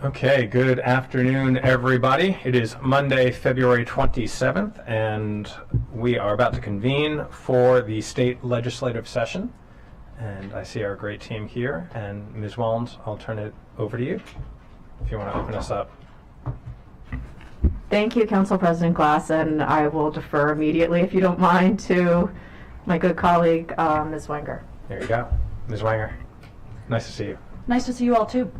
Okay, good afternoon, everybody. It is Monday, February 27th, and we are about to convene for the state legislative session. And I see our great team here. And Ms. Wallens, I'll turn it over to you if you want to open us up. Thank you, Council President Glass, and I will defer immediately, if you don't mind, to my good colleague, Ms. Wenger. There you go. Ms. Wenger, nice to see you. Nice to see you all too.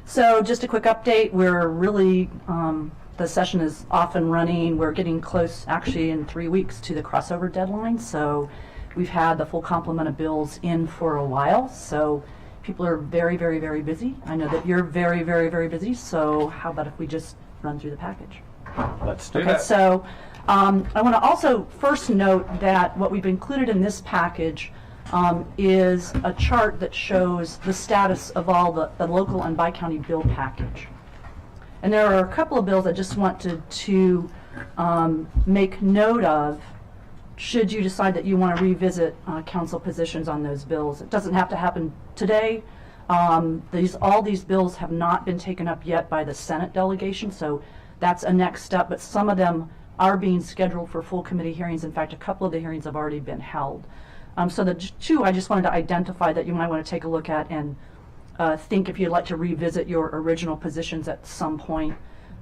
So just a quick update, we're really, the session is off and running. We're getting close, actually in 3 weeks, to the crossover deadline. So we've had the full complement of bills in for a while. So people are very, very, very busy. I know that you're very, very, very busy. So how about if we just run through the package? Let's do Okay, that. so I want to also first note that what we've included in this package is a chart that shows the status of all the local and bi-county bill package. And there are a couple of bills I just wanted to make note of should you decide that you want to revisit council positions on those bills. It doesn't have to happen today. All these bills have not been taken up yet by the Senate delegation, so that's a next step, but some of them are being scheduled for full committee hearings. In fact, a couple of the hearings have already been held. So the two I just wanted to identify that you might want to take a look at and think if you'd like to revisit your original positions at some point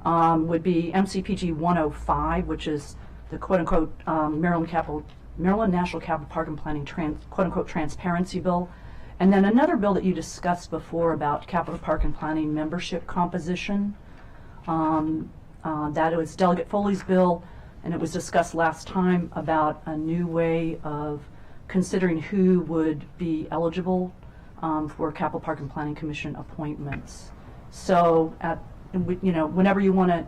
would be MCPG 105, which is the quote-unquote Maryland National Capital Park and Planning quote-unquote transparency bill. And then another bill that you discussed before about capital park and planning membership composition. That was Delegate Foley's bill, and it was discussed last time about a new way of considering who would be eligible for Capital Park and Planning Commission appointments. So, whenever you want to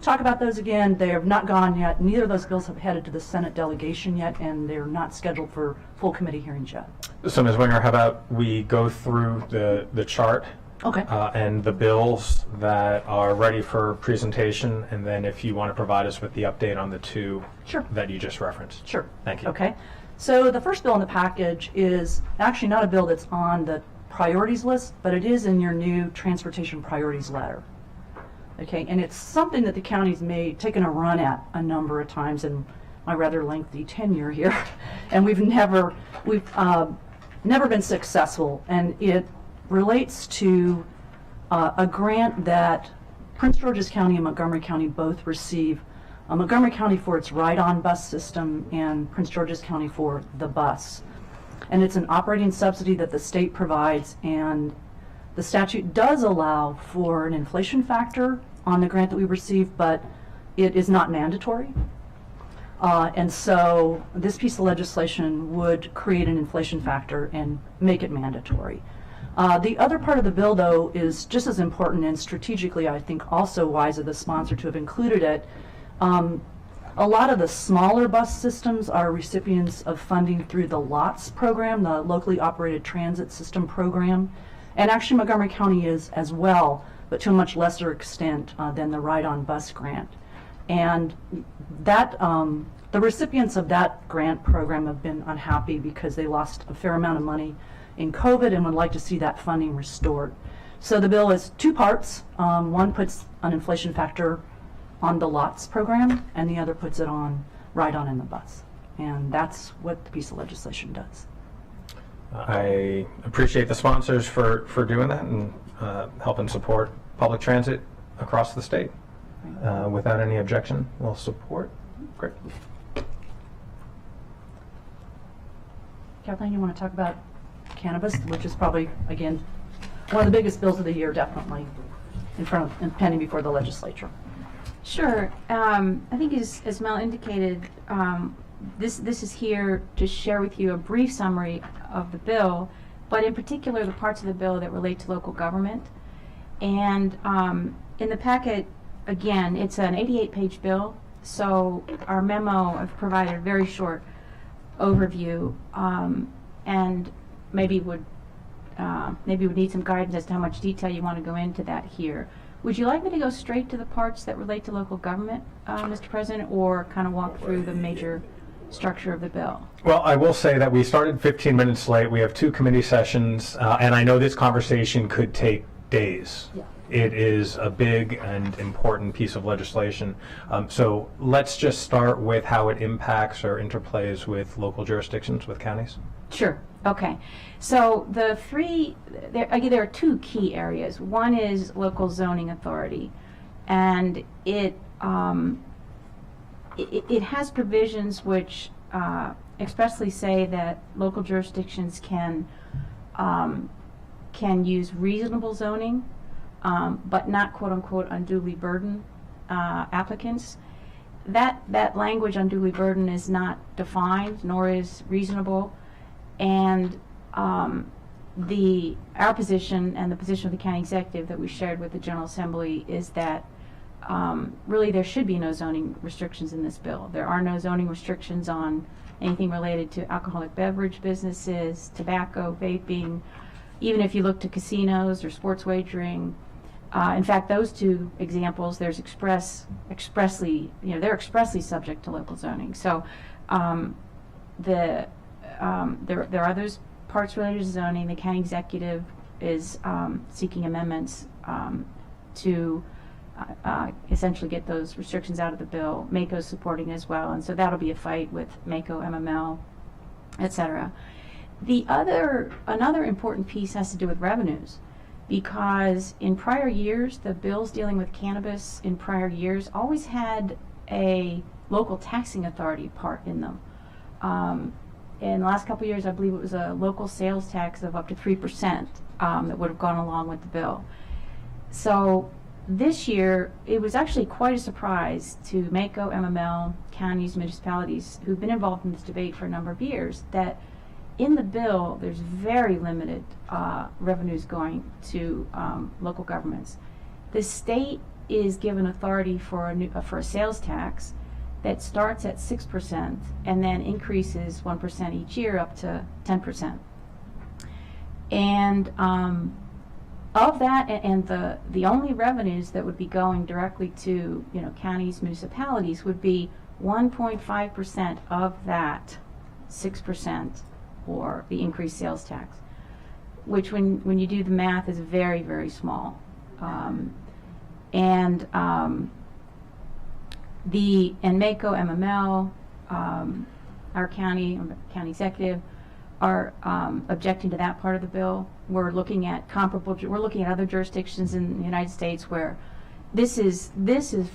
talk about those again, they have not gone yet. Neither of those bills have headed to the Senate delegation yet, and they're not scheduled for full committee hearings yet. So, Ms. Wenger, how about we go through the chart? Okay. And the bills that are ready for presentation, and then if you want to provide us with the update on the two Sure. that you just referenced. Sure. Thank you. Okay. So the first bill in the package is actually not a bill that's on the priorities list, but it is in your new transportation priorities letter. Okay, and it's something that the county's taken a run at a number of times in my rather lengthy tenure here, and we've never been successful. And it relates to a grant that Prince George's County and Montgomery County both receive. Montgomery County for its ride-on bus system and Prince George's County for the bus. And it's an operating subsidy that the state provides, and the statute does allow for an inflation factor on the grant that we receive, but it is not mandatory. And so this piece of legislation would create an inflation factor and make it mandatory. The other part of the bill, though, is just as important and strategically, I think, also wise of the sponsor to have included it. A lot of the smaller bus systems are recipients of funding through the LOTS program, the Locally Operated Transit System program. And actually Montgomery County is as well, but to a much lesser extent than the Ride-on Bus grant. And that the recipients of that grant program have been unhappy because they lost a fair amount of money in COVID and would like to see that funding restored. So the bill is two parts. One puts an inflation factor on the LOTS program, and the other puts it on ride-on in the bus. And that's what the piece of legislation does. I appreciate the sponsors for doing that and helping support public transit across the state. Without any objection, we'll support. Great. Kathleen, you want to talk about cannabis, which is probably, again, one of the biggest bills of the year, definitely, in front of and pending before the legislature. Sure. I think as Mel indicated, this is here to share with you a brief summary of the bill, but in particular the parts of the bill that relate to local government. And in the packet, again, it's an 88-page bill, so our memo I've provided a very short overview, and maybe would need some guidance as to how much detail you want to go into that here. Would you like me to go straight to the parts that relate to local government, Mr. President, or kind of walk through the major structure of the bill? Well, I will say that we started 15 minutes late. We have two committee sessions, and I know this conversation could take days. Yeah. it is a big and important piece of legislation. So let's just start with how it impacts or interplays with local jurisdictions, with counties. Sure. Okay. So the three, there are two key areas. One is local zoning authority, and it has provisions which expressly say that local jurisdictions can use reasonable zoning, but not quote unquote unduly burden applicants. That language, unduly burden, is not defined, nor is reasonable. And our position and the position of the county executive that we shared with the General Assembly is that really there should be no zoning restrictions in this bill. There are no zoning restrictions on anything related to alcoholic beverage businesses, tobacco, vaping, even if you look to casinos or sports wagering. In fact, those two examples, there's expressly, they're expressly subject to local zoning. So there are those parts related to zoning. The county executive is seeking amendments to essentially get those restrictions out of the bill. MACO's supporting as well, and so that'll be a fight with MACO, MML, et cetera. Another important piece has to do with revenues, because in prior years, the bills dealing with cannabis in prior years always had a local taxing authority part in them. In the last couple of years, I believe it was a local sales tax of up to 3% that would have gone along with the bill. So this year, it was actually quite a surprise to MACO, MML, counties, municipalities who've been involved in this debate for a number of years that in the bill, there's very limited revenues going to local governments. The state is given authority for a sales tax that starts at 6% and then increases 1% each year up to 10%. And of that, and the only revenues that would be going directly to counties, municipalities would be 1.5% of that 6%, or the increased sales tax, which when you do the math is very, very small. And MACO, MML, our county executive are objecting to that part of the bill. We're looking at other jurisdictions in the United States where this is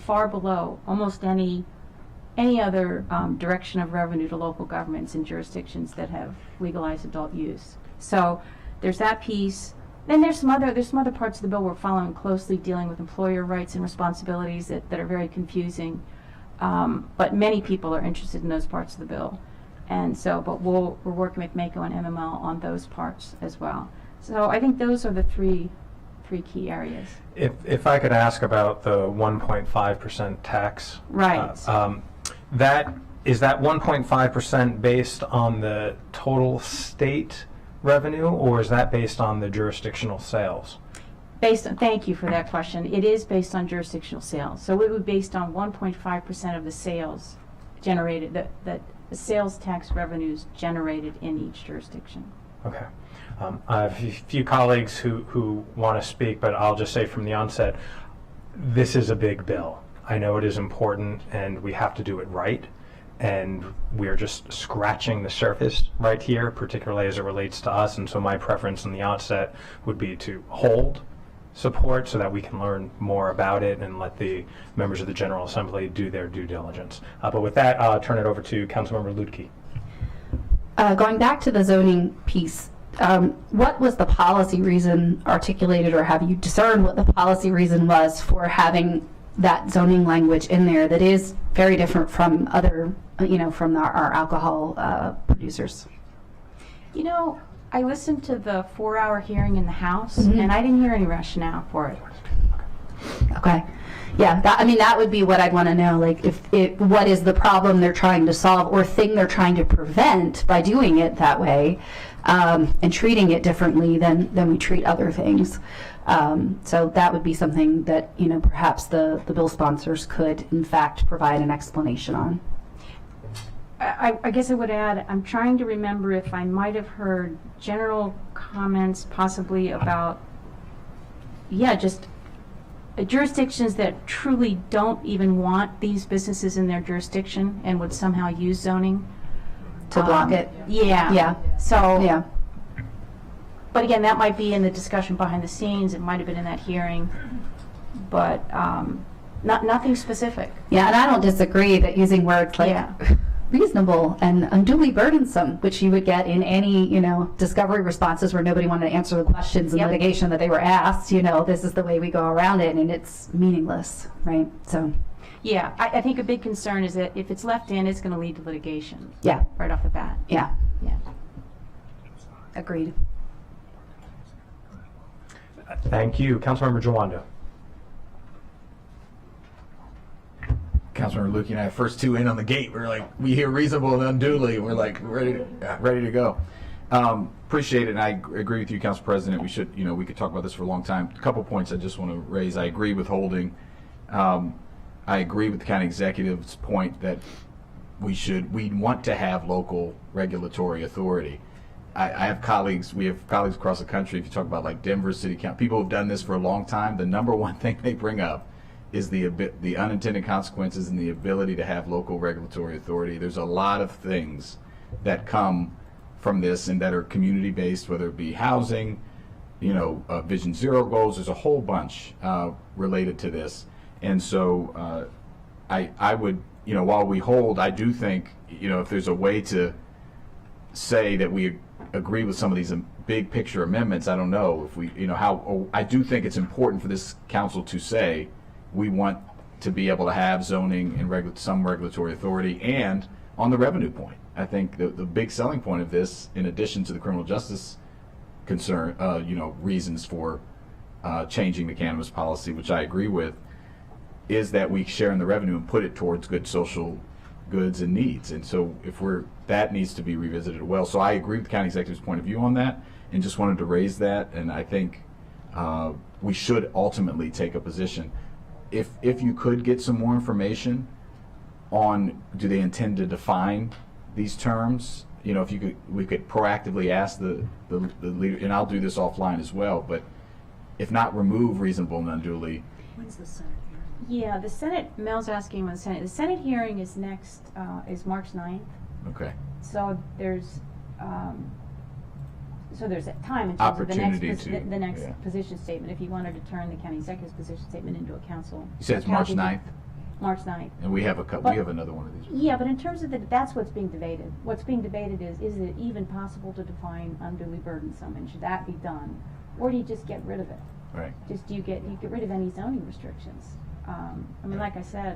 far below almost any other direction of revenue to local governments in jurisdictions that have legalized adult use. So there's that piece. Then there's some other parts of the bill we're following closely, dealing with employer rights and responsibilities that are very confusing. But many people are interested in those parts of the bill. And so, but we're working with MACO and MML on those parts as well. So I think those are the three key areas. If I could ask about the 1.5% tax. Right. Is that 1.5% based on the total state revenue, or is that based on the jurisdictional sales? Thank you for that question. It is based on jurisdictional sales. So it would be based on 1.5% of the sales generated, that the sales tax revenues generated in each jurisdiction. Okay. I have a few colleagues who want to speak, but I'll just say from the onset, this is a big bill. I know it is important, and we have to do it right. And we're just scratching the surface right here, particularly as it relates to us. And so my preference in the outset would be to hold support so that we can learn more about it and let the members of the General Assembly do their due diligence. But with that, I'll turn it over to Councilmember Luedtke. Going back to the zoning piece, what was the policy reason articulated, or have you discerned what the policy reason was for having that zoning language in there that is very different from other, from our alcohol producers? I listened to the 4-hour hearing in the House, and I didn't hear any rationale for it. Okay. Yeah, that would be what I'd want to know, what is the problem they're trying to solve or thing they're trying to prevent by doing it that way, and treating it differently than we treat other things. So that would be something that, perhaps the bill sponsors could, in fact, provide an explanation on. I guess I would add, I'm trying to remember if I might have heard general comments possibly about, just jurisdictions that truly don't even want these businesses in their jurisdiction and would somehow use zoning. To block it. Yeah. Yeah. So, Yeah. but again, that might be in the discussion behind the scenes, it might have been in that hearing, but nothing specific. Yeah, and I don't disagree that using words like Yeah. reasonable and unduly burdensome, which you would get in any, discovery responses where nobody wanted to answer the questions in Yep. litigation that they were asked, this is the way we go around it, and it's meaningless, right? So, Yeah, I think a big concern is that if it's left in, it's going to lead to litigation yeah, right off the bat. yeah, Yeah. agreed. Thank you. Councilmember Jawando. Councilmember Lukey and I, first two in on the gate, we're like, we hear reasonable and unduly, and we're like, ready to go. Appreciate it, and I agree with you, Council President. We should, we could talk about this for a long time. A couple points I just want to raise. I agree with holding. I agree with the county executive's point that we want to have local regulatory authority. We have colleagues across the country. If you talk about like Denver City Council, people who've done this for a long time, the number one thing they bring up is the unintended consequences and the ability to have local regulatory authority. There's a lot of things that come from this and that are community-based, whether it be housing, Vision Zero goals. There's a whole bunch related to this. And so I would, while we hold, I do think, if there's a way to say that we agree with some of these big picture amendments, I don't know if we, I do think it's important for this council to say we want to be able to have zoning and some regulatory authority. And on the revenue point, I think the big selling point of this, in addition to the criminal justice concern, reasons for changing the cannabis policy, which I agree with, is that we share in the revenue and put it towards good social goods and needs. And so that needs to be revisited well. So I agree with the county executive's point of view on that, and just wanted to raise that. And I think we should ultimately take a position. If you could get some more information on, do they intend to define these terms? If we could proactively ask the leader, and I'll do this offline as well, but if not, remove reasonable and unduly. When's the Senate hearing? Yeah, the Senate, Mel's asking when the Senate hearing is next, is March 9th. Okay. So there's that time in terms Opportunity of the next yeah. position statement. If you wanted to turn the county executive's position statement into a council. You said it's March 9th, March 9th. and we have But- we have another one of these. Yeah, but in terms of that's what's being debated. What's being debated is it even possible to define unduly burdensome, and should that be done, or do you just get rid of it? Right. Just do you get rid of any zoning restrictions? Like I said,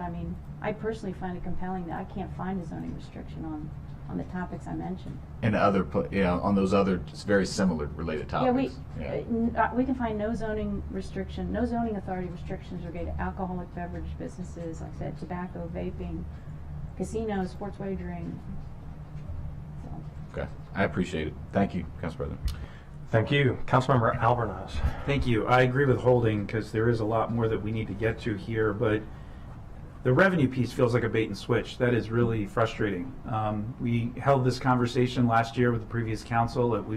I personally find it compelling that I can't find a zoning restriction on the topics I mentioned. And on those other very similar related topics. We can find no zoning authority restrictions related to alcoholic beverage businesses, like I said, tobacco, vaping, casinos, sports wagering. So. Okay, I appreciate it. Thank you, Council President. Thank you. Councilmember Albornoz. Thank you. I agree with holding because there is a lot more that we need to get to here, but the revenue piece feels like a bait and switch. That is really frustrating. We held this conversation last year with the previous council that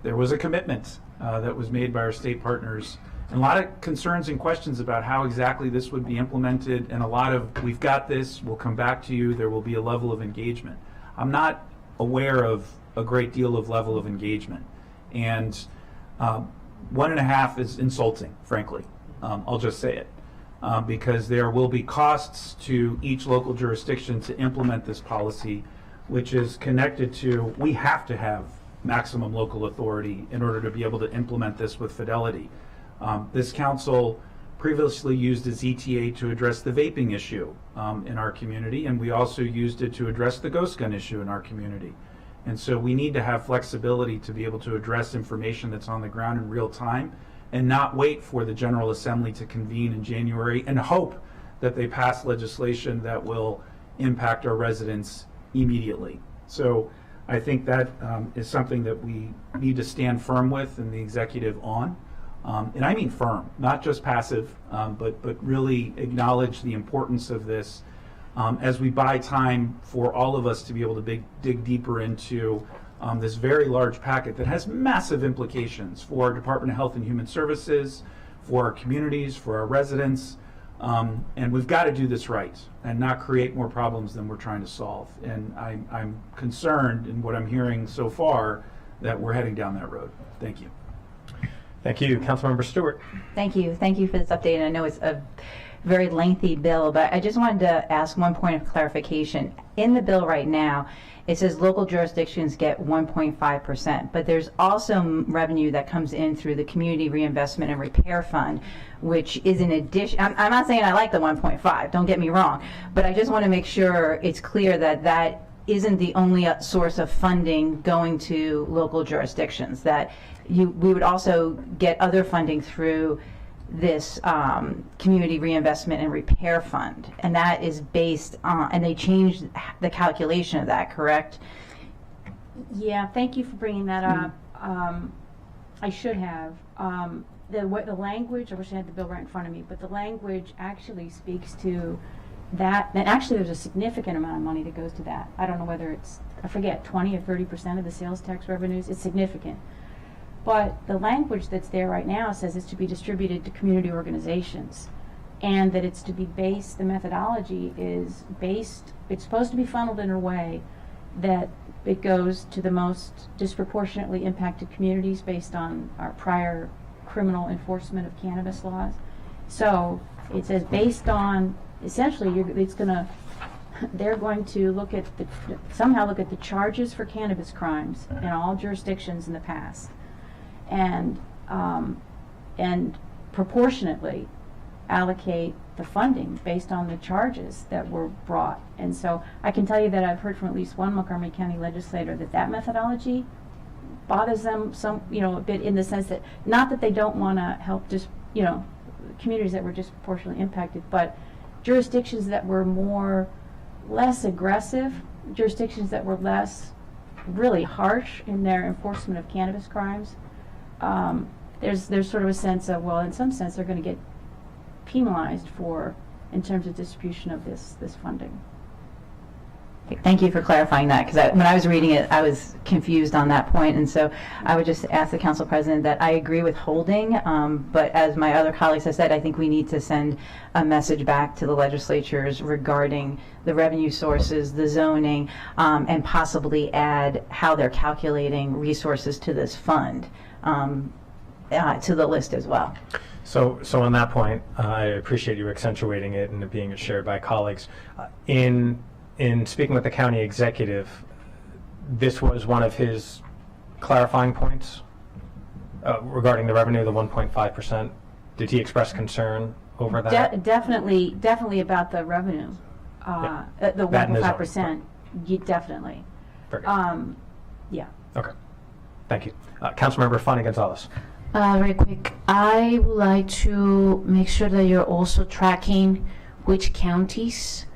there was a commitment that was made by our state partners, and a lot of concerns and questions about how exactly this would be implemented, and a lot of, we've got this, we'll come back to you, there will be a level of engagement. I'm not aware of a great deal of level of engagement, and 1.5 is insulting, frankly. I'll just say it. Because there will be costs to each local jurisdiction to implement this policy, which is connected to, we have to have maximum local authority in order to be able to implement this with fidelity. This council previously used its ETA to address the vaping issue in our community, and we also used it to address the ghost gun issue in our community. And so we need to have flexibility to be able to address information that's on the ground in real time, and not wait for the General Assembly to convene in January and hope that they pass legislation that will impact our residents immediately. So I think that is something that we need to stand firm with and the executive on. And I mean firm, not just passive, but really acknowledge the importance of this as we buy time for all of us to be able to dig deeper into this very large packet that has massive implications for our Department of Health and Human Services, for our communities, for our residents, and we've got to do this right and not create more problems than we're trying to solve. And I'm concerned in what I'm hearing so far that we're heading down that road. Thank you. Thank you. Councilmember Stewart. Thank you. Thank you for this update. And I know it's a very lengthy bill, but I just wanted to ask one point of clarification. In the bill right now, it says local jurisdictions get 1.5%, but there's also revenue that comes in through the Community Reinvestment and Repair Fund, which is in addition. I'm not saying I like the 1.5, don't get me wrong, but I just want to make sure it's clear that that isn't the only source of funding going to local jurisdictions, that we would also get other funding through this Community Reinvestment and Repair Fund, and that is based on, and they changed the calculation of that, correct? Yeah, thank you for bringing that up. I should have. The language, I wish I had the bill right in front of me, but the language actually speaks to that, and actually there's a significant amount of money that goes to that. I don't know whether it's, I forget, 20 or 30% of the sales tax revenues. It's significant. But the language that's there right now says it's to be distributed to community organizations, and that it's to be based, the methodology is based, it's supposed to be funneled in a way that it goes to the most disproportionately impacted communities based on our prior criminal enforcement of cannabis laws. So it says based on, essentially, they're going to look at somehow look at the charges for cannabis crimes in all jurisdictions in the past, and proportionately allocate the funding based on the charges that were brought. And so I can tell you that I've heard from at least one Montgomery County legislator that methodology bothers them a bit, in the sense that, not that they don't want to help just, communities that were disproportionately impacted, but jurisdictions that were less aggressive, jurisdictions that were less really harsh in their enforcement of cannabis crimes. There's sort of a sense of, well, in some sense they're going to get penalized in terms of distribution of this funding. Thank you for clarifying that, because when I was reading it, I was confused on that point, and so I would just ask the Council President that I agree with holding, but as my other colleagues have said, I think we need to send a message back to the legislatures regarding the revenue sources, the zoning, and possibly add how they're calculating resources to this fund to the list as well. So on that point, I appreciate you accentuating it and it being shared by colleagues. In speaking with the county executive, this was one of his clarifying points regarding the revenue, the 1.5%. Did he express concern over that? Definitely about the revenue. Yeah. The That and his own, 1.5%. Definitely. Very good. Yeah. Okay. Thank you. Councilmember Fanny Gonzalez. Very quick. I would like to make sure that you're also tracking which counties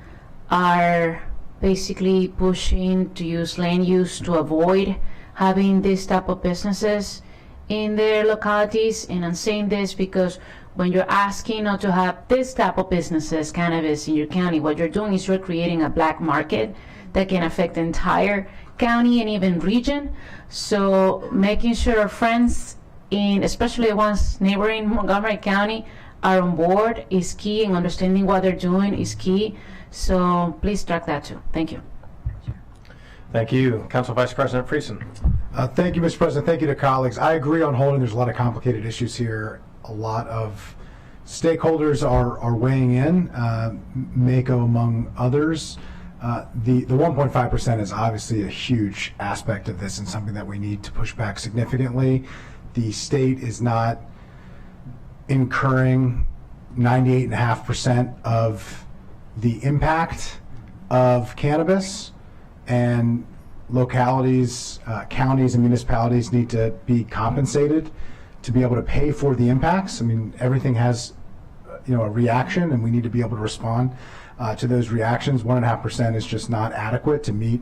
are basically pushing to use land use to avoid having this type of businesses in their localities. And I'm saying this because when you're asking not to have this type of businesses, cannabis, in your county, what you're doing is you're creating a black market that can affect the entire county and even region. So making sure our friends, especially the ones neighboring Montgomery County, are on board is key, and understanding what they're doing is key. So please track that too. Thank you. Thank you. Council Vice President Friesen. Thank you, Mr. President. Thank you to colleagues. I agree on holding. There's a lot of complicated issues here. A lot of stakeholders are weighing in, MACO among others. The 1.5% is obviously a huge aspect of this and something that we need to push back significantly. The state is not incurring 98.5% of the impact of cannabis, and localities, counties and municipalities need to be compensated to be able to pay for the impacts. I mean, everything has a reaction, and we need to be able to respond to those reactions. 1.5% is just not adequate to meet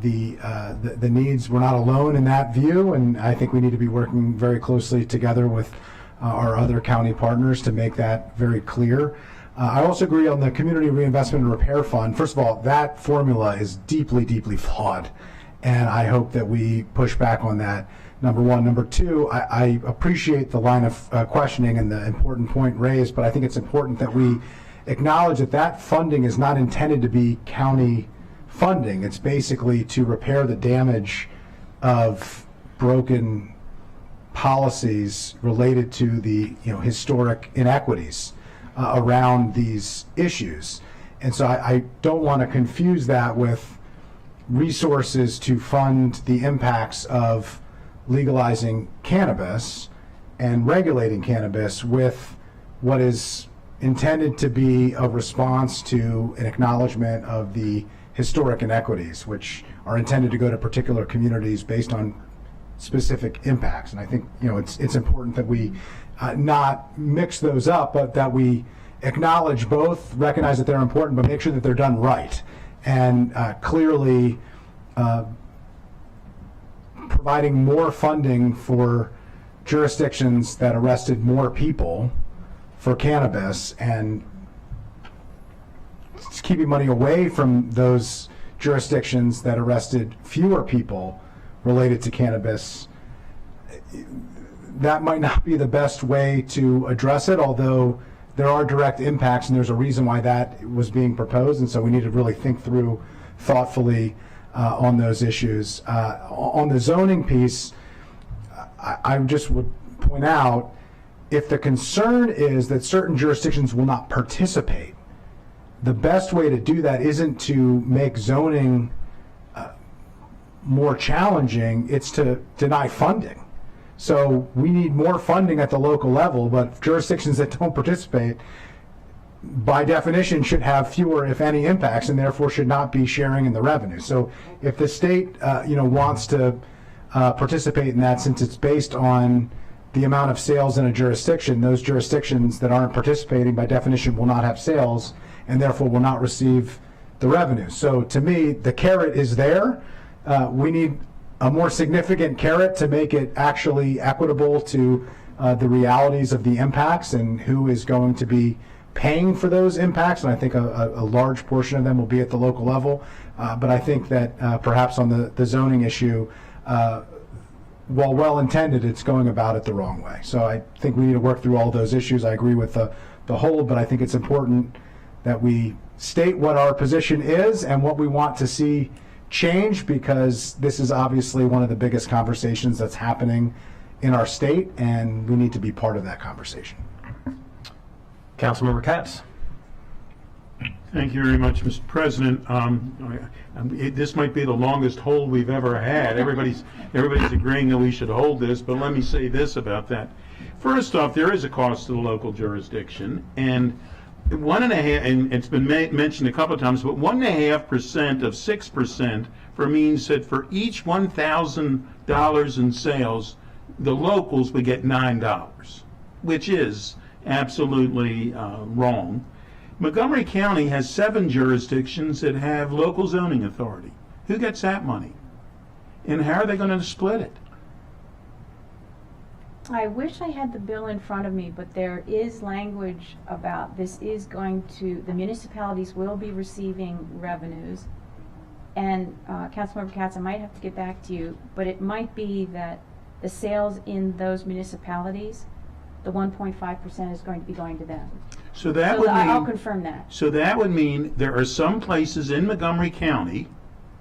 the needs. We're not alone in that view, and I think we need to be working very closely together with our other county partners to make that very clear. I also agree on the Community Reinvestment and Repair Fund. First of all, that formula is deeply, deeply flawed, and I hope that we push back on that number one. Number two, I appreciate the line of questioning and the important point raised, but I think it's important that we acknowledge that that funding is not intended to be county funding. It's basically to repair the damage of broken policies related to the historic inequities around these issues. And so I don't want to confuse that with resources to fund the impacts of legalizing cannabis and regulating cannabis with what is intended to be a response to an acknowledgement of the historic inequities, which are intended to go to particular communities based on specific impacts. And I think it's important that we not mix those up, but that we acknowledge both, recognize that they're important, but make sure that they're done right. And clearly providing more funding for jurisdictions that arrested more people for cannabis and keeping money away from those jurisdictions that arrested fewer people related to cannabis, that might not be the best way to address it, although there are direct impacts and there's a reason why that was being proposed, and so we need to really think through thoughtfully on those issues. On the zoning piece, I just would point out, if the concern is that certain jurisdictions will not participate, the best way to do that isn't to make zoning more challenging, it's to deny funding. So we need more funding at the local level, but jurisdictions that don't participate, by definition, should have fewer, if any, impacts, and therefore should not be sharing in the revenue. So if the state, wants to participate in that, since it's based on the amount of sales in a jurisdiction, those jurisdictions that aren't participating, by definition, will not have sales, and therefore will not receive the revenue. So to me, the carrot is there. We need a more significant carrot to make it actually equitable to the realities of the impacts and who is going to be paying for those impacts. And I think a large portion of them will be at the local level. But I think that perhaps on the zoning issue, while well-intended, it's going about it the wrong way. So I think we need to work through all those issues. I agree with the whole, but I think it's important that we state what our position is and what we want to see change, because this is obviously one of the biggest conversations that's happening in our state, and we need to be part of that conversation. Councilmember Katz. Thank you very much, Mr. President. This might be the longest hold we've ever had. Everybody's agreeing that we should hold this, but let me say this about that. First off, there is a cost to the local jurisdiction, and 1.5%, and it's been mentioned a couple of times, but 1.5% of 6% means that for each $1,000 in sales, the locals would get $9, which is absolutely wrong. Montgomery County has 7 jurisdictions that have local zoning authority. Who gets that money? And how are they going to split it? I wish I had the bill in front of me, but there is language about this is going to, the municipalities will be receiving revenues. And Councilmember Katz, I might have to get back to you, but it might be that the sales in those municipalities, the 1.5% is going to be going to them. So that So would mean, I'll confirm that. So that would mean there are some places in Montgomery County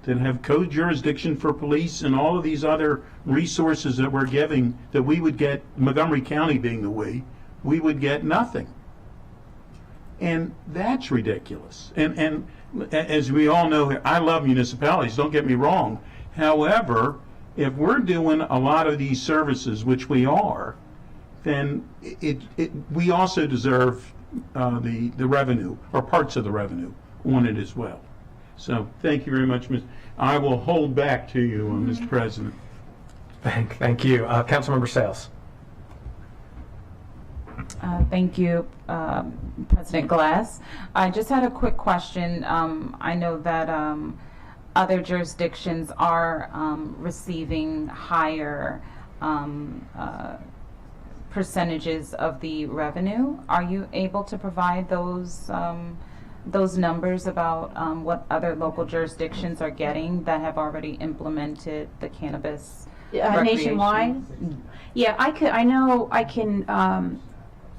that have co-jurisdiction for police and all of these other resources that we're giving, that we would get, Montgomery County being the we would get nothing. And that's ridiculous. And as we all know, I love municipalities, don't get me wrong. However, if we're doing a lot of these services, which we are, then we also deserve the revenue, or parts of the revenue on it as well. So thank you very much, Mr. I will hold back to you, Mr. President. Thank you. Councilmember Sales. Thank you, President Glass. I just had a quick question. I know that other jurisdictions are receiving higher percentages of the revenue. Are you able to provide those numbers about what other local jurisdictions are getting that have already implemented the cannabis Nationwide? Yeah, I know I can,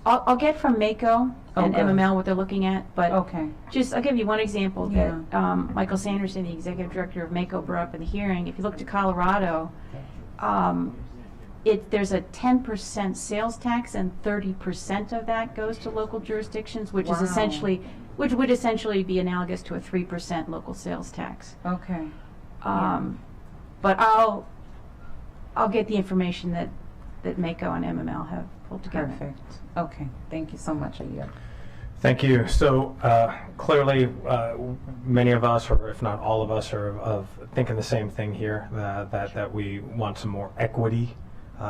I'll get from Mako and Okay. MML what they're looking at, but Okay. I'll give you one example that Yeah. Michael Sanderson, the executive director of Mako, brought up in the hearing. If you look to Colorado, there's a 10% sales tax, and 30% of that goes to local jurisdictions, which is essentially, which would essentially be analogous to a 3% local sales tax. Okay. But I'll get the information that Mako and MML have pulled together. Perfect. Okay. Thank you so much, Aida. Thank you. So clearly, many of us, or if not all of us, are of thinking the same thing here, that we want some more equity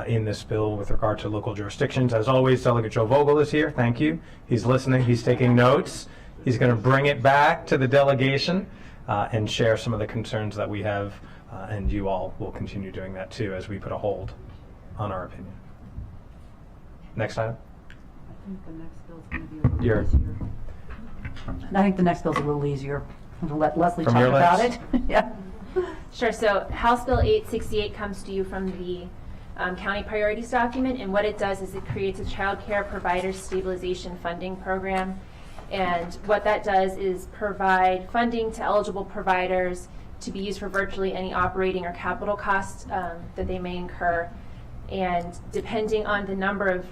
in this bill with regard to local jurisdictions. As always, Delegate Joe Vogel is here. Thank you. He's listening. He's taking notes. He's going to bring it back to the delegation and share some of the concerns that we have, and you all will continue doing that too as we put a hold on our opinion. Next item. I think the next bill's going to be a little Your- easier. I think the next bill's a little easier. I'll let Leslie From talk your about lips? it. Yeah. Sure. So House Bill 868 comes to you from the county priorities document, and what it does is it creates a child care provider stabilization funding program. And what that does is provide funding to eligible providers to be used for virtually any operating or capital costs that they may incur. And depending on the number of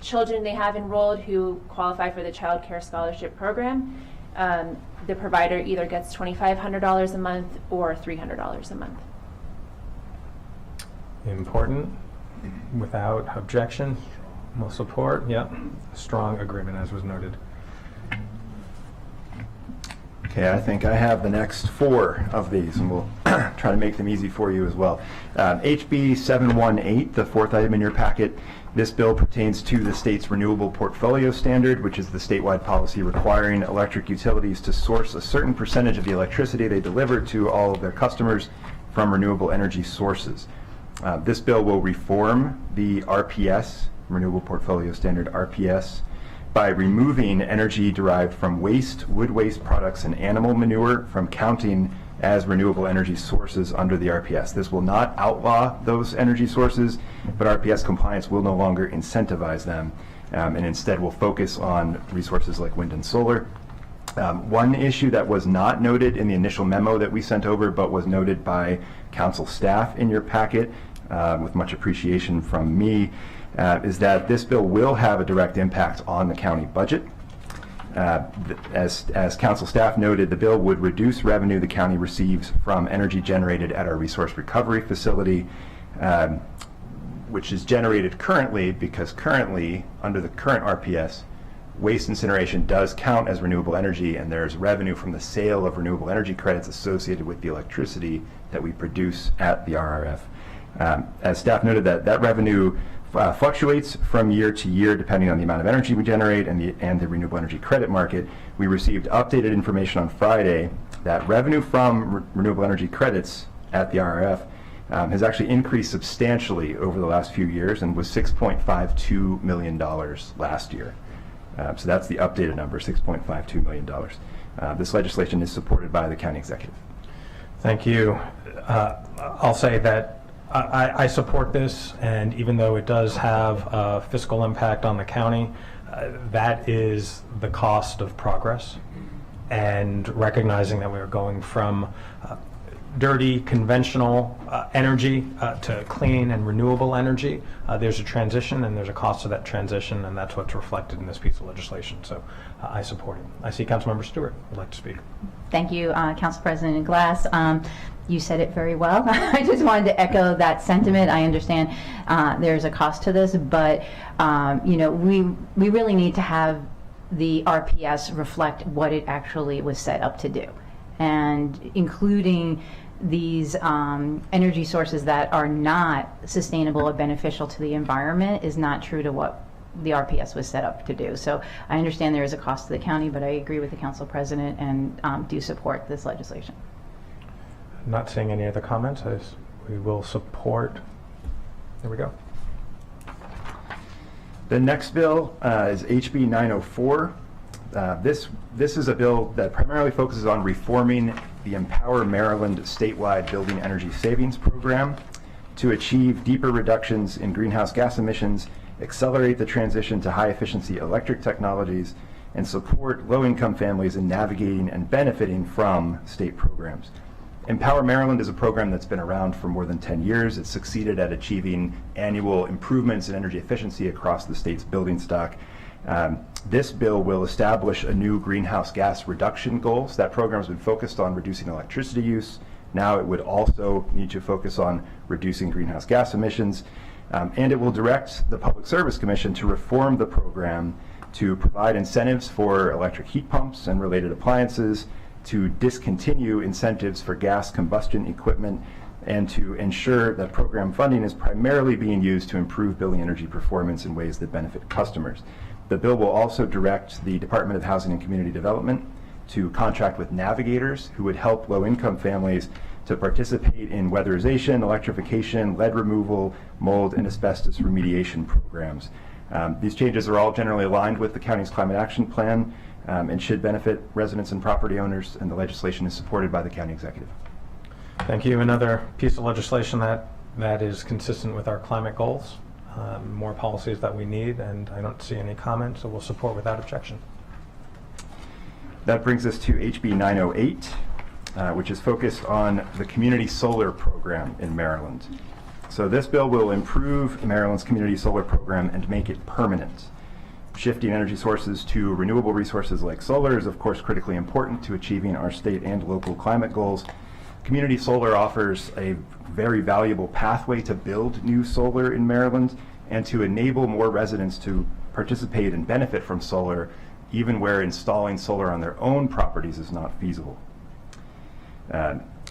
children they have enrolled who qualify for the Child Care Scholarship Program, the provider either gets $2,500 a month or $300 a month. Important. Without objection, we'll support. Yep. Strong agreement, as was noted. Okay, I think I have the next 4 of these, and we'll try to make them easy for you as well. HB 718, the 4th item in your packet. This bill pertains to the state's renewable portfolio standard, which is the statewide policy requiring electric utilities to source a certain percentage of the electricity they deliver to all of their customers from renewable energy sources. This bill will reform the RPS, Renewable Portfolio Standard RPS, by removing energy derived from waste, wood waste products, and animal manure from counting as renewable energy sources under the RPS. This will not outlaw those energy sources, but RPS compliance will no longer incentivize them, and instead will focus on resources like wind and solar. One issue that was not noted in the initial memo that we sent over, but was noted by council staff in your packet, with much appreciation from me, is that this bill will have a direct impact on the county budget. As council staff noted, the bill would reduce revenue the county receives from energy generated at our resource recovery facility, which is generated currently, because currently, under the current RPS, waste incineration does count as renewable energy, and there's revenue from the sale of renewable energy credits associated with the electricity that we produce at the RRF. As staff noted, that revenue fluctuates from year to year depending on the amount of energy we generate and the renewable energy credit market. We received updated information on Friday that revenue from renewable energy credits at the RRF has actually increased substantially over the last few years and was $6.52 million last year. So that's the updated number, $6.52 million. This legislation is supported by the county executive. Thank you. I'll say that I support this, and even though it does have a fiscal impact on the county, that is the cost of progress, and recognizing that we are going from dirty conventional energy to clean and renewable energy. There's a transition, and there's a cost to that transition, and that's what's reflected in this piece of legislation. So I support it. I see Councilmember Stewart would like to speak. Thank you, Council President Glass. You said it very well. I just wanted to echo that sentiment. I understand there's a cost to this, but you know, we really need to have the RPS reflect what it actually was set up to do, and including these energy sources that are not sustainable or beneficial to the environment is not true to what the RPS was set up to do. So I understand there is a cost to the county, but I agree with the Council President and do support this legislation. Not seeing any other comments. We will support. There we go. The next bill is HB 904. This is a bill that primarily focuses on reforming the Empower Maryland statewide building energy savings program. to achieve deeper reductions in greenhouse gas emissions, accelerate the transition to high-efficiency electric technologies, and support low-income families in navigating and benefiting from state programs. Empower Maryland is a program that's been around for more than 10 years. It's succeeded at achieving annual improvements in energy efficiency across the state's building stock. This bill will establish a new greenhouse gas reduction goals. That program has been focused on reducing electricity use. Now it would also need to focus on reducing greenhouse gas emissions. And it will direct the Public Service Commission to reform the program to provide incentives for electric heat pumps and related appliances, to discontinue incentives for gas combustion equipment, and to ensure that program funding is primarily being used to improve building energy performance in ways that benefit customers. The bill will also direct the Department of Housing and Community Development to contract with navigators who would help low-income families to participate in weatherization, electrification, lead removal, mold, and asbestos remediation programs. These changes are all generally aligned with the county's climate action plan and should benefit residents and property owners, and the legislation is supported by the county executive. Thank you. Another piece of legislation that is consistent with our climate goals. More policies that we need, and I don't see any comments, so we'll support without objection. That brings us to HB 908, which is focused on the community solar program in Maryland. So this bill will improve Maryland's community solar program and make it permanent. Shifting energy sources to renewable resources like solar is of course critically important to achieving our state and local climate goals. Community solar offers a very valuable pathway to build new solar in Maryland and to enable more residents to participate and benefit from solar even where installing solar on their own properties is not feasible.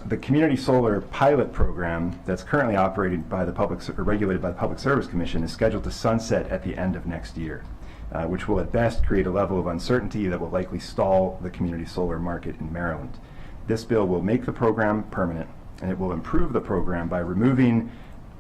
The community solar pilot program that's currently operated by regulated by the Public Service Commission is scheduled to sunset at the end of next year, which will at best create a level of uncertainty that will likely stall the community solar market in Maryland. This bill will make the program permanent, and it will improve the program by removing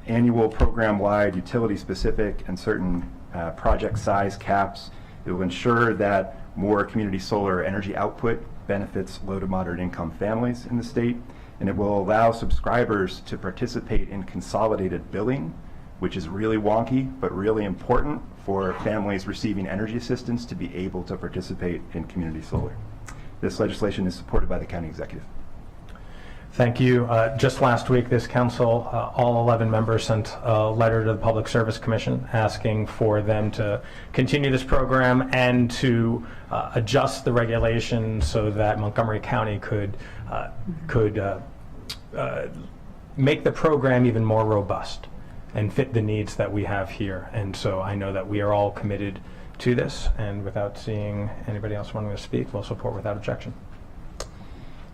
annual program-wide, utility-specific, and certain project size caps. It will ensure that more community solar energy output benefits low to moderate income families in the state, and it will allow subscribers to participate in consolidated billing, which is really wonky but really important for families receiving energy assistance to be able to participate in community solar. This legislation is supported by the county executive. Thank you. Just last week, this council, all 11 members sent a letter to the Public Service Commission asking for them to continue this program and to adjust the regulation so that Montgomery County could make the program even more robust and fit the needs that we have here. And so I know that we are all committed to this, and without seeing anybody else wanting to speak, we'll support without objection.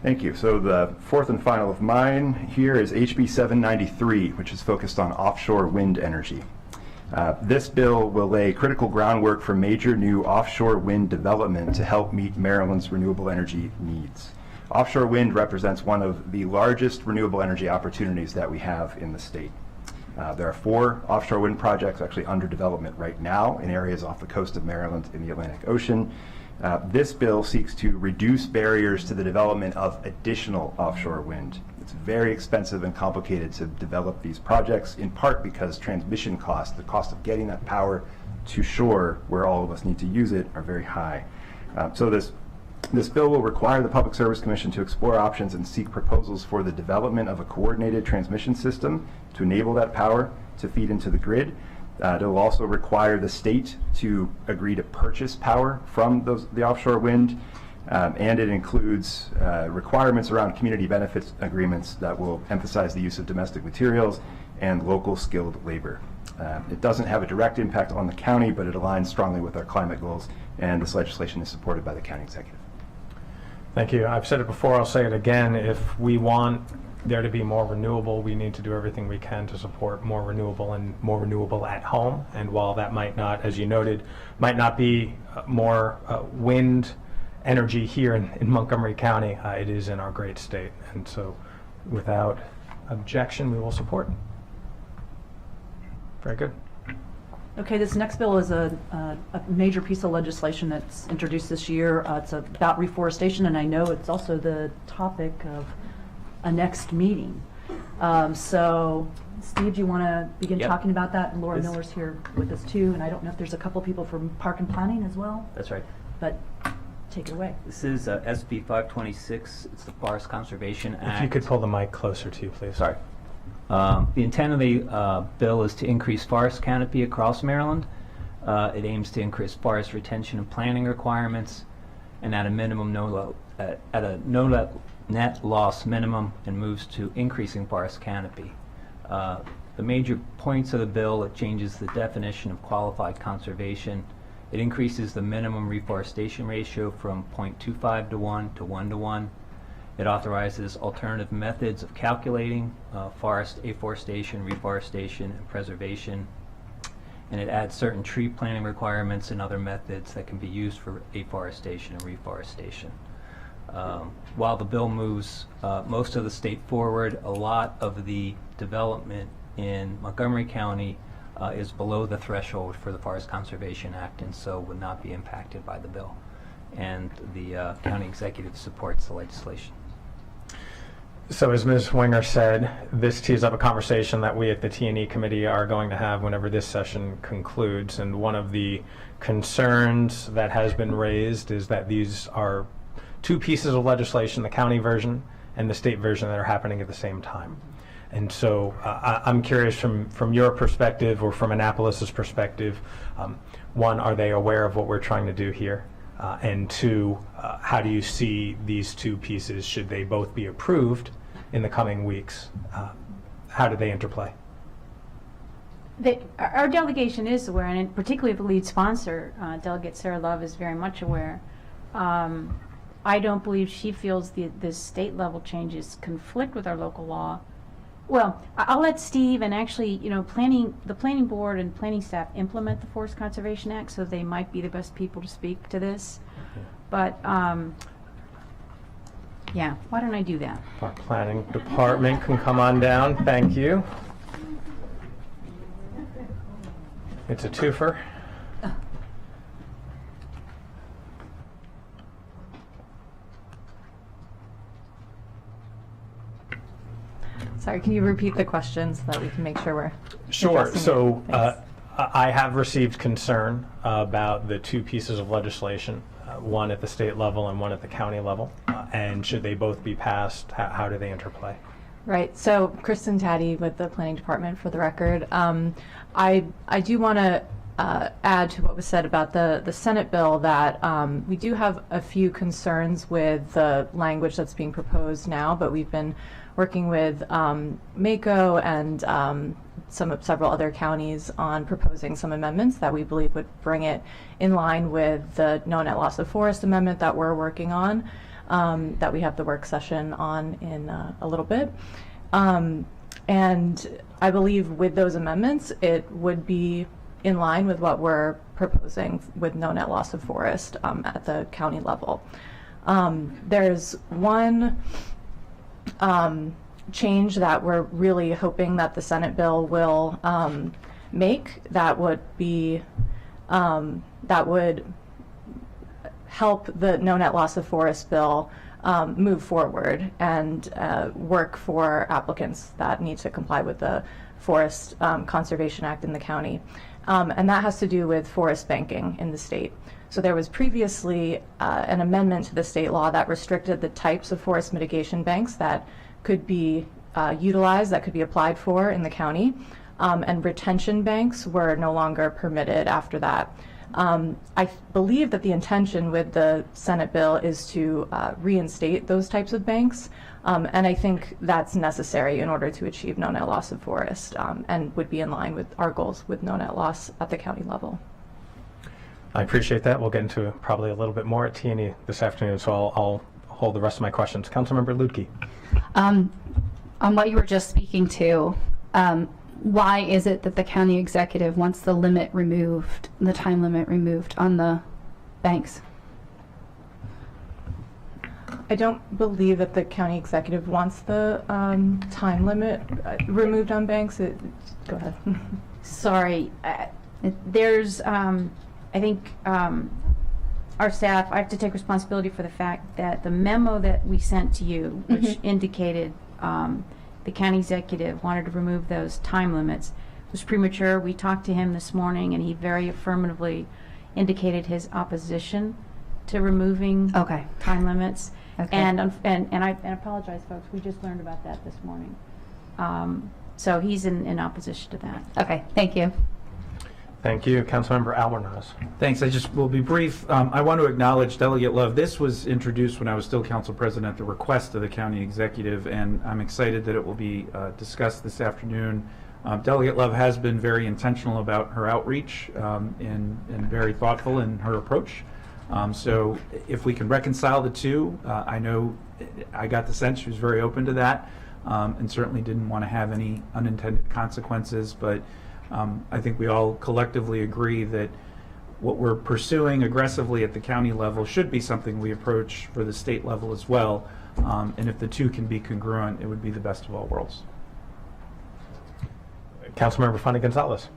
Thank you. So the fourth and final of mine here is HB 793, which is focused on offshore wind energy. This bill will lay critical groundwork for major new offshore wind development to help meet Maryland's renewable energy needs. Offshore wind represents one of the largest renewable energy opportunities that we have in the state. There are 4 offshore wind projects actually under development right now in areas off the coast of Maryland in the Atlantic Ocean. This bill seeks to reduce barriers to the development of additional offshore wind. It's very expensive and complicated to develop these projects, in part because transmission costs, the cost of getting that power to shore where all of us need to use it, are very high. So this bill will require the Public Service Commission to explore options and seek proposals for the development of a coordinated transmission system to enable that power to feed into the grid. It will also require the state to agree to purchase power from the offshore wind, and it includes requirements around community benefits agreements that will emphasize the use of domestic materials and local skilled labor. It doesn't have a direct impact on the county, but it aligns strongly with our climate goals, and this legislation is supported by the county executive. Thank you. I've said it before, I'll say it again. If we want there to be more renewable, we need to do everything we can to support more renewable and more renewable at home. And while that might not, as you noted, might not be more wind energy here in Montgomery County, it is in our great state. And so without objection, we will support. Very good. Okay, this next bill is a major piece of legislation that's introduced this year. It's about reforestation, and I know it's also the topic of a next meeting. So Steve, do you want to begin Yep. talking about that? And Laura Yes. Miller's here with us too, and I don't know if there's a couple people from Park and Planning as well, That's right. but take it away. This is SB 526. It's the Forest Conservation Act. If you could pull the mic closer to you, please. Sorry. The intent of the bill is to increase forest canopy across Maryland. It aims to increase forest retention and planning requirements, and at a minimum, at a no net loss minimum, and moves to increasing forest canopy. The major points of the bill: it changes the definition of qualified conservation. It increases the minimum reforestation ratio from 0.25 to 1 to 1 to 1. It authorizes alternative methods of calculating forest afforestation, reforestation, and preservation. And it adds certain tree planting requirements and other methods that can be used for afforestation and reforestation. While the bill moves most of the state forward, a lot of the development in Montgomery County is below the threshold for the Forest Conservation Act, and so would not be impacted by the bill. And the county executive supports the legislation. So as Ms. Winger said, this tees up a conversation that we at the T&E committee are going to have whenever this session concludes. And one of the concerns that has been raised is that these are two pieces of legislation, the county version and the state version, that are happening at the same time. And so I'm curious from your perspective, or from Annapolis's perspective, one, are they aware of what we're trying to do here? And two, how do you see these two pieces, should they both be approved in the coming weeks? How do they interplay? Our delegation is aware, and particularly the lead sponsor, Delegate Sarah Love, is very much aware. I don't believe she feels the state level changes conflict with our local law. Well, I'll let Steve and actually, the planning board and planning staff implement the Forest Conservation Act, so they might be the best people to speak to this. But, yeah, why don't I do that? Our planning department can come on down. Thank you. It's a twofer. Sorry, can you repeat the questions so that we can make sure we're Sure. addressing So it? Thanks. I have received concern about the two pieces of legislation, one at the state level and one at the county level. And should they both be passed, how do they interplay? Right. So Kristen Taddy with the Planning Department, for the record. I do want to add to what was said about the Senate bill that we do have a few concerns with the language that's being proposed now, but we've been working with MACO and several other counties on proposing some amendments that we believe would bring it in line with the no net loss of forest amendment that we're working on, that we have the work session on in a little bit. And I believe with those amendments, it would be in line with what we're proposing with no net loss of forest at the county level. There's one change that we're really hoping that the Senate bill will make that would be that would help the no net loss of forest bill move forward and work for applicants that need to comply with the Forest Conservation Act in the county. And that has to do with forest banking in the state. So there was previously an amendment to the state law that restricted the types of forest mitigation banks that could be utilized, that could be applied for in the county, and retention banks were no longer permitted after that. I believe that the intention with the Senate bill is to reinstate those types of banks, and I think that's necessary in order to achieve no net loss of forest, and would be in line with our goals with no net loss at the county level. I appreciate that. We'll get into probably a little bit more at T&E this afternoon, so I'll hold the rest of my questions. Councilmember Lutke. On what you were just speaking to, why is it that the county executive wants the limit removed, the time limit removed on the banks? I don't believe that the county executive wants the time limit removed on banks. Go ahead. Sorry, there's, I think, our staff, I have to take responsibility for the fact that the memo that we sent to you, which indicated the county executive wanted to remove those time limits. It was premature. We talked to him this morning, and he very affirmatively indicated his opposition to removing time limits. Okay. And I apologize, folks. We just learned about that this morning. So he's in opposition to that. Okay, thank you. Thank you. Councilmember Albornoz. Thanks. I just will be brief. I want to acknowledge Delegate Love. This was introduced when I was still council president at the request of the county executive, and I'm excited that it will be discussed this afternoon. Delegate Love has been very intentional about her outreach and very thoughtful in her approach. So if we can reconcile the two, I know I got the sense she was very open to that and certainly didn't want to have any unintended consequences, but I think we all collectively agree that what we're pursuing aggressively at the county level should be something we approach for the state level as well. And if the two can be congruent, it would be the best of all worlds. Councilmember Fanny Gonzalez.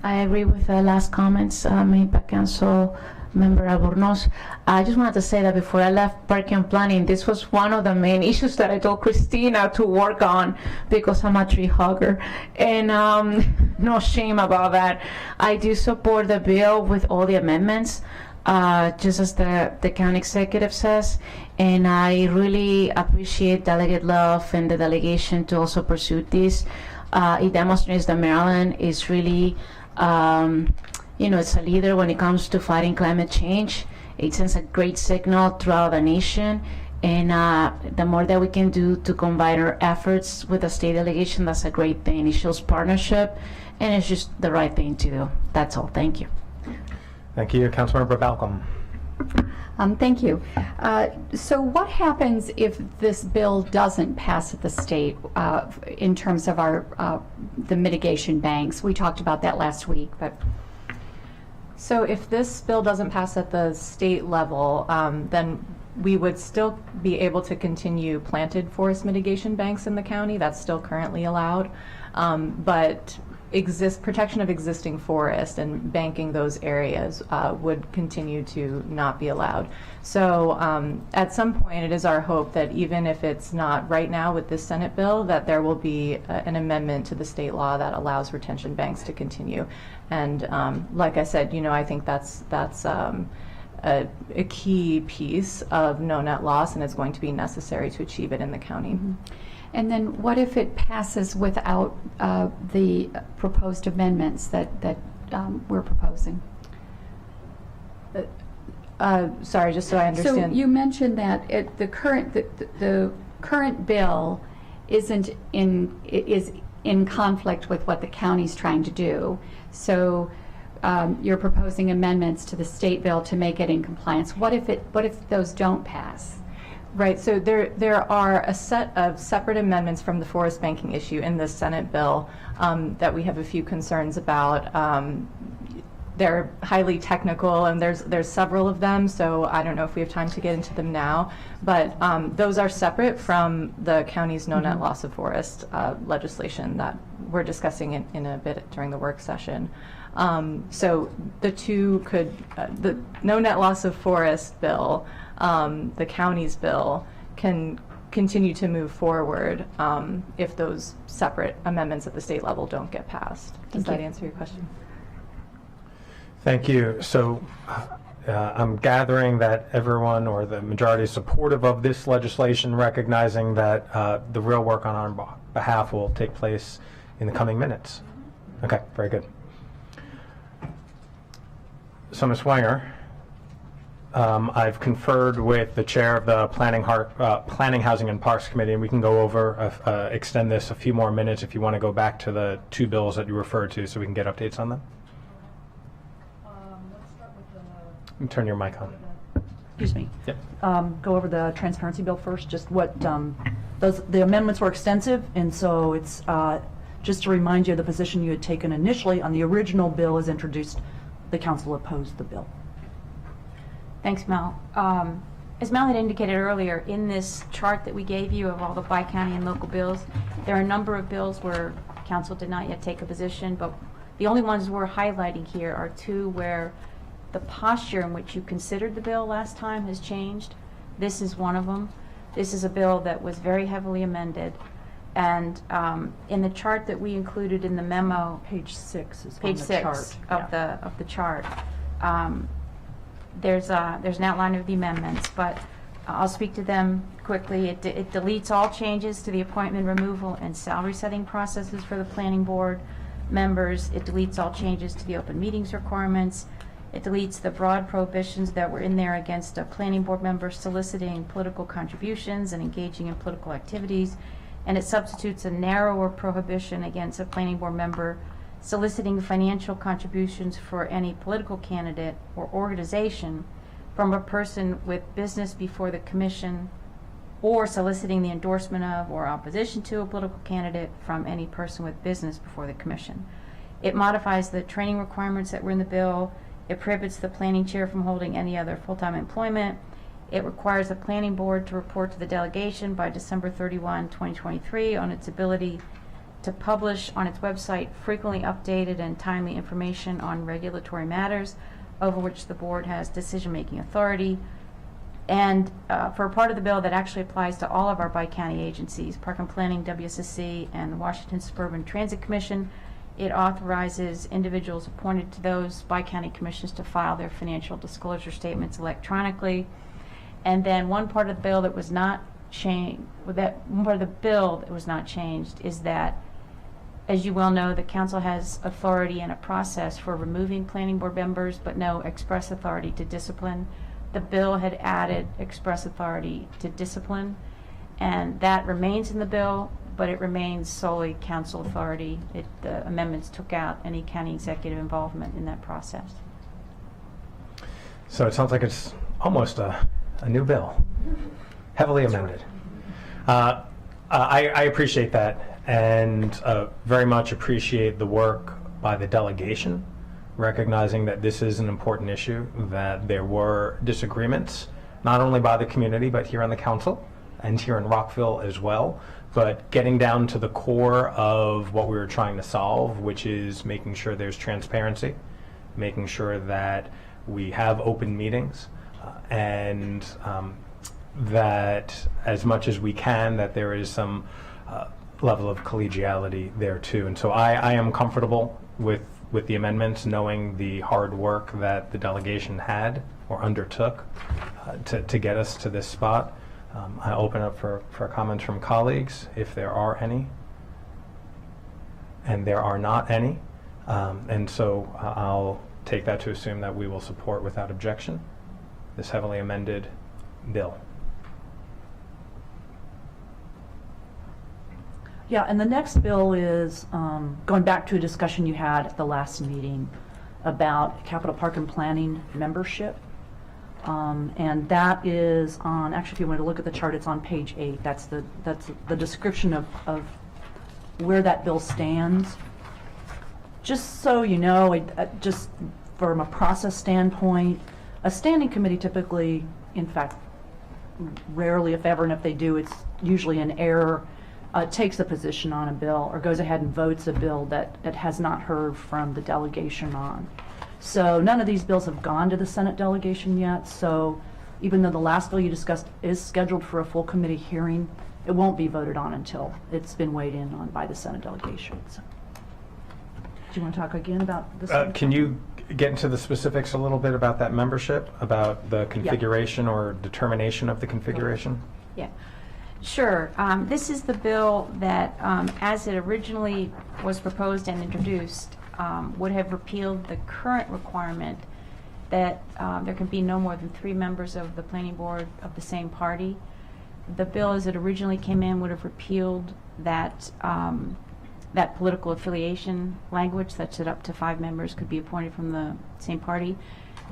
I agree with the last comments made by Council Member Albornoz. I just wanted to say that before I left Parking and Planning, this was one of the main issues that I told Christina to work on because I'm a tree hugger, and no shame about that. I do support the bill with all the amendments, just as the county executive says, and I really appreciate Delegate Love and the delegation to also pursue this. It demonstrates that Maryland is really it's a leader when it comes to fighting climate change. It sends a great signal throughout the nation, and the more that we can do to combine our efforts with the state delegation, that's a great thing. It shows partnership, and it's just the right thing to do. That's all. Thank you. Thank you. Councilmember Balcom. Thank you. So what happens if this bill doesn't pass at the state in terms of the mitigation banks? We talked about that last week, but... So if this bill doesn't pass at the state level, then we would still be able to continue planted forest mitigation banks in the county. That's still currently allowed. But protection of existing forest and banking those areas would continue to not be allowed. So at some point, it is our hope that even if it's not right now with this Senate bill, that there will be an amendment to the state law that allows retention banks to continue. And like I said, I think that's a key piece of no net loss, and it's going to be necessary to achieve it in the county. Mm-hmm. And then what if it passes without the proposed amendments that we're proposing? Sorry, just so I understand. So you mentioned that the current bill is in conflict with what the county's trying to do. So you're proposing amendments to the state bill to make it in compliance. What if those don't pass? Right, so there are a set of separate amendments from the forest banking issue in this Senate bill that we have a few concerns about. They're highly technical, and there's several of them, so I don't know if we have time to get into them now, but those are separate from the county's no net loss of forest legislation that we're discussing in a bit during the work session. So the two could, the no net loss of forest bill, the county's bill, can continue to move forward if those separate amendments at the state level don't get passed. Does that answer your question? Thank you. So I'm gathering that everyone or the majority is supportive of this legislation, recognizing that the real work on our behalf will take place in the coming minutes. Okay, very good. So Ms. Wenger, I've conferred with the chair of the Planning, Housing, and Parks Committee, and we can go over, extend this a few more minutes if you want to go back to the two bills that you referred to so we can get updates on them. Turn your mic on. Excuse me. Yep. Go over the transparency bill first. Just what the amendments were extensive, and so it's just to remind you of the position you had taken initially on the original bill as introduced. The council opposed the bill. Thanks, Mel. As Mel had indicated earlier, in this chart that we gave you of all the bi-county and local bills, there are a number of bills where council did not yet take a position, but the only ones we're highlighting here are two where the posture in which you considered the bill last time has changed. This is one of them. This is a bill that was very heavily amended, And in the chart that we included in the memo, Page 6 is on page the 6 chart. of the chart, there's an outline of the amendments, but I'll speak to them quickly. It deletes all changes to the appointment, removal, and salary setting processes for the planning board members. It deletes all changes to the open meetings requirements. It deletes the broad prohibitions that were in there against a planning board member soliciting political contributions and engaging in political activities. And it substitutes a narrower prohibition against a planning board member soliciting financial contributions for any political candidate or organization from a person with business before the commission, or soliciting the endorsement of or opposition to a political candidate from any person with business before the commission. It modifies the training requirements that were in the bill. It prohibits the planning chair from holding any other full-time employment. It requires the planning board to report to the delegation by December 31, 2023 on its ability to publish on its website frequently updated and timely information on regulatory matters over which the board has decision-making authority. And for a part of the bill that actually applies to all of our bi-county agencies, Park and Planning, WSSC, and the Washington Suburban Transit Commission, it authorizes individuals appointed to those bi-county commissions to file their financial disclosure statements electronically. And then one part of the bill that was not changed, is that, as you well know, the council has authority and a process for removing planning board members, but no express authority to discipline. The bill had added express authority to discipline, and that remains in the bill, but it remains solely council authority. The amendments took out any county executive involvement in that process. So it sounds like it's almost a new bill, heavily amended. I appreciate that, and very much appreciate the work by the delegation, recognizing that this is an important issue, that there were disagreements, not only by the community, but here on the council and here in Rockville as well, but getting down to the core of what we were trying to solve, which is making sure there's transparency, making sure that we have open meetings, and that as much as we can, that there is some level of collegiality there too. And so I am comfortable with the amendments, knowing the hard work that the delegation had or undertook to get us to this spot. I open up for comments from colleagues, if there are any. And there are not any. And so I'll take that to assume that we will support without objection this heavily amended bill. Yeah, and the next bill is going back to a discussion you had at the last meeting about Capital Park and Planning membership. And that is on, actually, if you want to look at the chart, it's on page 8. That's the description of where that bill stands. Just so you know, just from a process standpoint, a standing committee typically, in fact, rarely, if ever, and if they do, it's usually an error, takes a position on a bill or goes ahead and votes a bill that it has not heard from the delegation on. So none of these bills have gone to the Senate delegation yet, so even though the last bill you discussed is scheduled for a full committee hearing, it won't be voted on until it's been weighed in on by the Senate delegation. So, do you want to talk again about this? Can you get into the specifics a little bit about that membership, about the configuration or determination of the configuration? Yeah, sure. This is the bill that, as it originally was proposed and introduced, would have repealed the current requirement that there can be no more than 3 members of the planning board of the same party. The bill as it originally came in would have repealed that that political affiliation language that said up to 5 members could be appointed from the same party.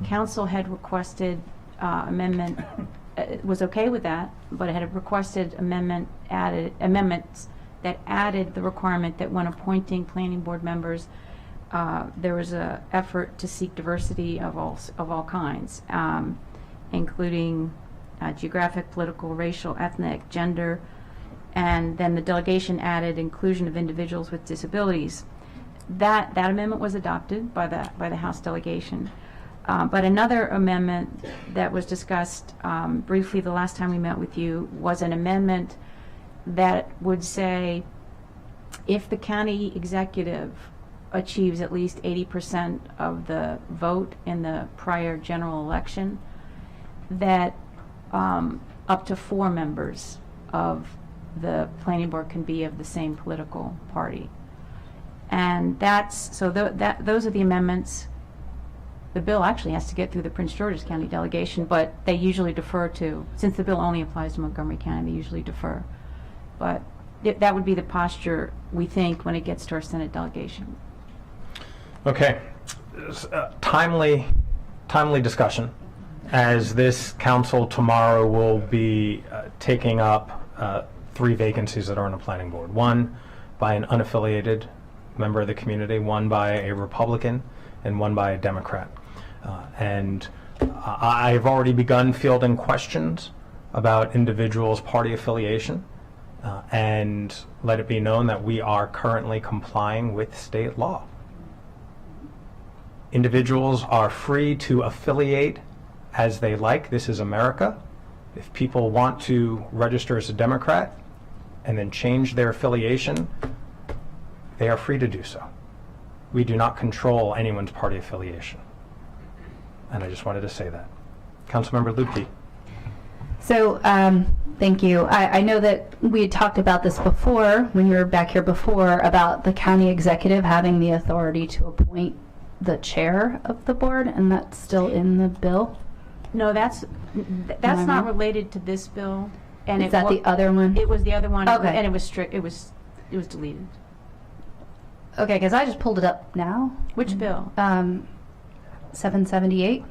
Council had requested amendment, was okay with that, but it had requested amendments that added the requirement that when appointing planning board members, there was an effort to seek diversity of all kinds, including geographic, political, racial, ethnic, gender, and then the delegation added inclusion of individuals with disabilities. That amendment was adopted by the House delegation. But another amendment that was discussed briefly the last time we met with you was an amendment that would say if the county executive achieves at least 80% of the vote in the prior general election, that up to 4 members of the planning board can be of the same political party. And that's, so those are the amendments. The bill actually has to get through the Prince George's County delegation, but they usually defer to, since the bill only applies to Montgomery County, they usually defer. But that would be the posture, we think, when it gets to our Senate delegation. Okay. Timely discussion, as this council tomorrow will be taking up 3 vacancies that are on the planning board. One by an unaffiliated member of the community, one by a Republican, and one by a Democrat. And I've already begun fielding questions about individuals' party affiliation, and let it be known that we are currently complying with state law. Individuals are free to affiliate as they like. This is America. If people want to register as a Democrat and then change their affiliation, they are free to do so. We do not control anyone's party affiliation. And I just wanted to say that. Councilmember Lupke. So, thank you. I know that we had talked about this before, when you were back here before, about the county executive having the authority to appoint the chair of the board, and that's still in the bill? No, that's not related to this bill. And Is that the other one? It was the other one, Okay. and it was strict. It was deleted. Okay, because I just pulled it up now. Which bill? 778.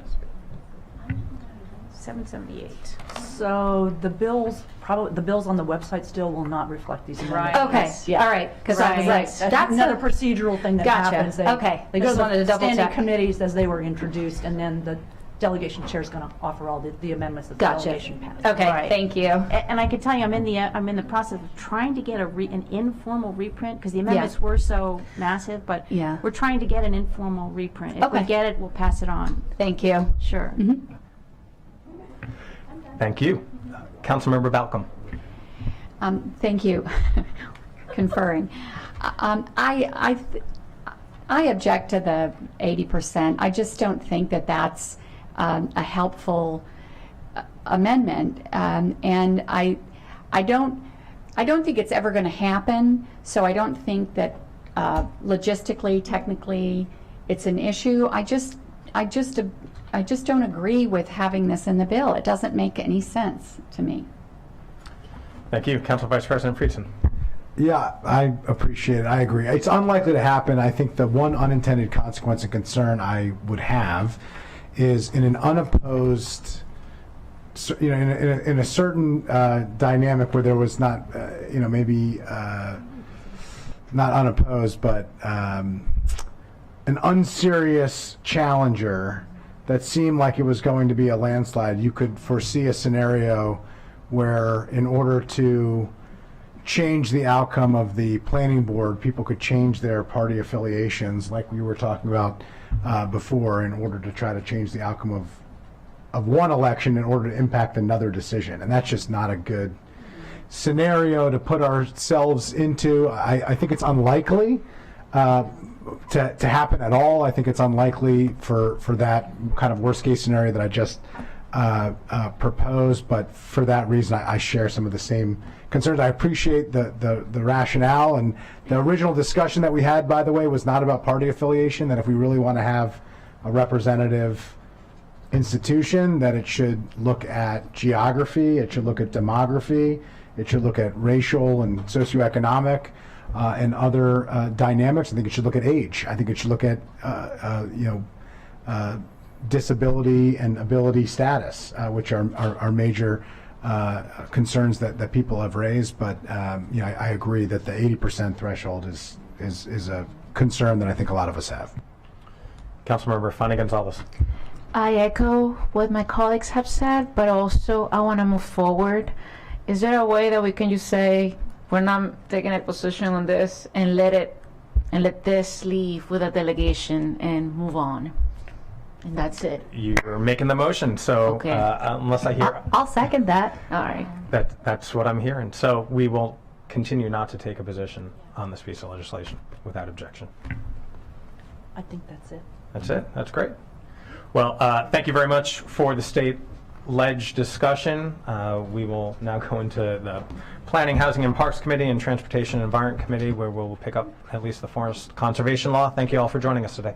778. So the bills on the website still will not reflect these amendments. Okay, Yeah. all right, because I was like, That's another procedural thing that Gotcha. happens. Okay. They go Just to wanted to the double standing check. committees as they were introduced, and then the delegation chair is going to offer all the amendments that the Gotcha. delegation passed. Okay, Right. thank you. And I can tell you, I'm in the process of trying to get an informal reprint, because the amendments were so massive, but Yeah. we're trying to get an informal reprint. If we Okay. get it, we'll pass it on. Thank you. Sure. Thank you. Councilmember Balcom. Thank you. Conferring. I object to the 80%. I just don't think that that's a helpful amendment, and I don't think it's ever going to happen. So I don't think that logistically, technically, it's an issue. I just don't agree with having this in the bill. It doesn't make any sense to me. Thank you. Council Vice President Friedson. Yeah, I appreciate it. I agree. It's unlikely to happen. I think the one unintended consequence and concern I would have is in an unopposed, in a certain dynamic where there was not, maybe not unopposed, but an unserious challenger that seemed like it was going to be a landslide. You could foresee a scenario where, in order to change the outcome of the planning board, people could change their party affiliations, like we were talking about before, in order to try to change the outcome of one election in order to impact another decision. And that's just not a good scenario to put ourselves into. I think it's unlikely to happen at all. I think it's unlikely for that kind of worst case scenario that I just proposed, but for that reason I share some of the same concerns. I appreciate the rationale, and the original discussion that we had, by the way, was not about party affiliation, that if we really want to have a representative institution, that it should look at geography, it should look at demography, it should look at racial and socioeconomic and other dynamics. I think it should look at age. I think it should look at disability and ability status, which are major concerns that people have raised. But I agree that the 80% threshold is a concern that I think a lot of us have. Councilmember Fanny Gonzalez. I echo what my colleagues have said, but also I want to move forward. Is there a way that we can just say we're not taking a position on this and let this leave with a delegation and move on? And that's it. You're making the motion, so Okay. unless I hear I'll second that. All right. that's what I'm hearing. So we will continue not to take a position on this piece of legislation without objection. I think that's it. That's it? That's great. Well, thank you very much for the state ledge discussion. We will now go into the Planning, Housing, and Parks Committee and Transportation and Environment Committee, where we'll pick up at least the forest conservation law. Thank you all for joining us today.